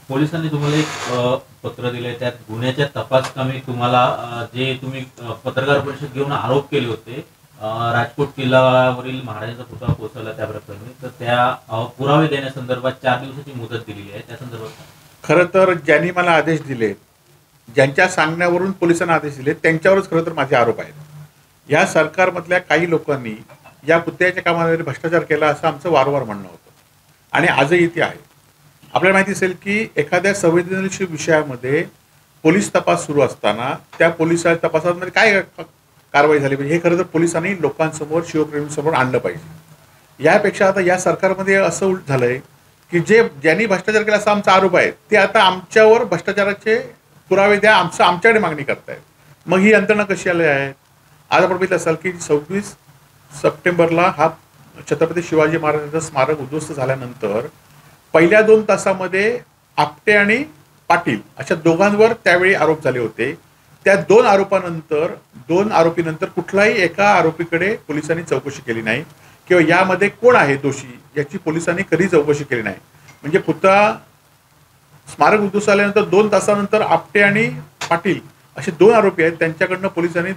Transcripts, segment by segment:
पोलिसांनी तुम्हाला एक पत्र दिले, त्यात गुन्ह्याच्या तपास कामी तुम्हाला जे तुम्ही पत्रकार परिषद घेऊन आरोप केले होते, राजकोट किल्ल्यावरील महाराजांचा पुतळा कोसळला त्या प्रकरणी, तर त्या पुरावे देण्यासंदर्भात 4 दिवसाची मुदत दिलेली आहे, त्या संदर्भात खरं तर ज्यांनी मला आदेश दिले, ज्यांच्या सांगण्यावरून पोलिसांना आदेश दिले, त्यांच्यावरच खरं तर माझे आरोप आहेत। या सरकारमधल्या काही लोकांनी या पुतळ्याच्या कामामध्ये भ्रष्टाचार केला असं आमचं वारंवार म्हणणं होतं आणि आजही ते आहे। आपल्याला माहिती असेल की एखाद्या संवेदनशील विषयामध्ये पोलीस तपास सुरू असताना त्या पोलिसाच्या तपासामध्ये काय कारवाई झाली पाहिजे हे खरं तर पोलिसांनी लोकांसमोर, शिवप्रेमींसमोर आणलं पाहिजे। यापेक्षा आता या सरकारमध्ये असं उलट झालंय की ज्यांनी भ्रष्टाचार केला असा आमचा आरोप आहे, ते आता आमच्यावर भ्रष्टाचाराचे पुरावे द्या आमच्याकडे मागणी करतायत। मग ही यंत्रणा कशी आली आहे? आज आपण बघितलं असाल की 26 सप्टेंबरला हा छत्रपती शिवाजी महाराजांचं स्मारक उद्ध्वस्त झाल्यानंतर पहिल्या 2 तासामध्ये आपटे आणि पाटील अशा दोघांवर त्यावेळी आरोप झाले होते। त्या 2 आरोपीनंतर कुठलाही एका आरोपीकडे पोलिसांनी चौकशी केली नाही किंवा यामध्ये कोण आहे दोषी याची पोलिसांनी कधी चौकशी केली नाही। म्हणजे पुतळा स्मारक उद्ध्वस्त झाल्यानंतर 2 तासानंतर आपटे आणि पाटील असे 2 आरोपी आहेत, त्यांच्याकडनं पोलिसांनी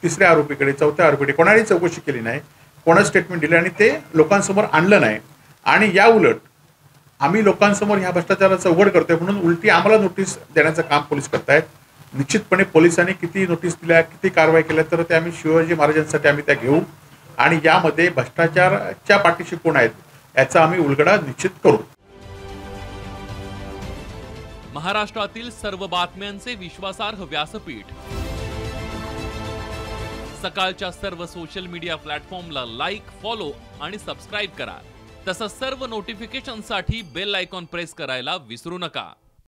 3ऱ्या आरोपीकडे, 4थ्या आरोपीकडे कोणाही चौकशी केली नाही, कोणा स्टेटमेंट दिले आणि ते लोकांसमोर आणलं नाही। आणि या उलट आम्ही लोकांसमोर ह्या भ्रष्टाचाराचा उघड करतोय म्हणून उलटी आम्हाला नोटीस देण्याचं काम पोलीस करतायत। निश्चितपणे पोलिसांनी किती नोटीस दिल्या, किती कारवाई केल्या, तर ते आम्ही शिवाजी महाराजांसाठी आम्ही त्या घेऊ आणि यामध्ये भ्रष्टाचाराच्या पाठीशी कोण आहेत याचा आम्ही उलगडा निश्चित करू। महाराष्ट्रातील सर्व बातम्यांचे विश्वासार्ह व्यासपीठ, सकाळच्या सर्व सोशल मीडिया प्लॅटफॉर्मला लाईक, फॉलो आणि सबस्क्राईब करा। तसंच सर्व नोटिफिकेशनसाठी बेल आयकॉन प्रेस करायला विसरू नका।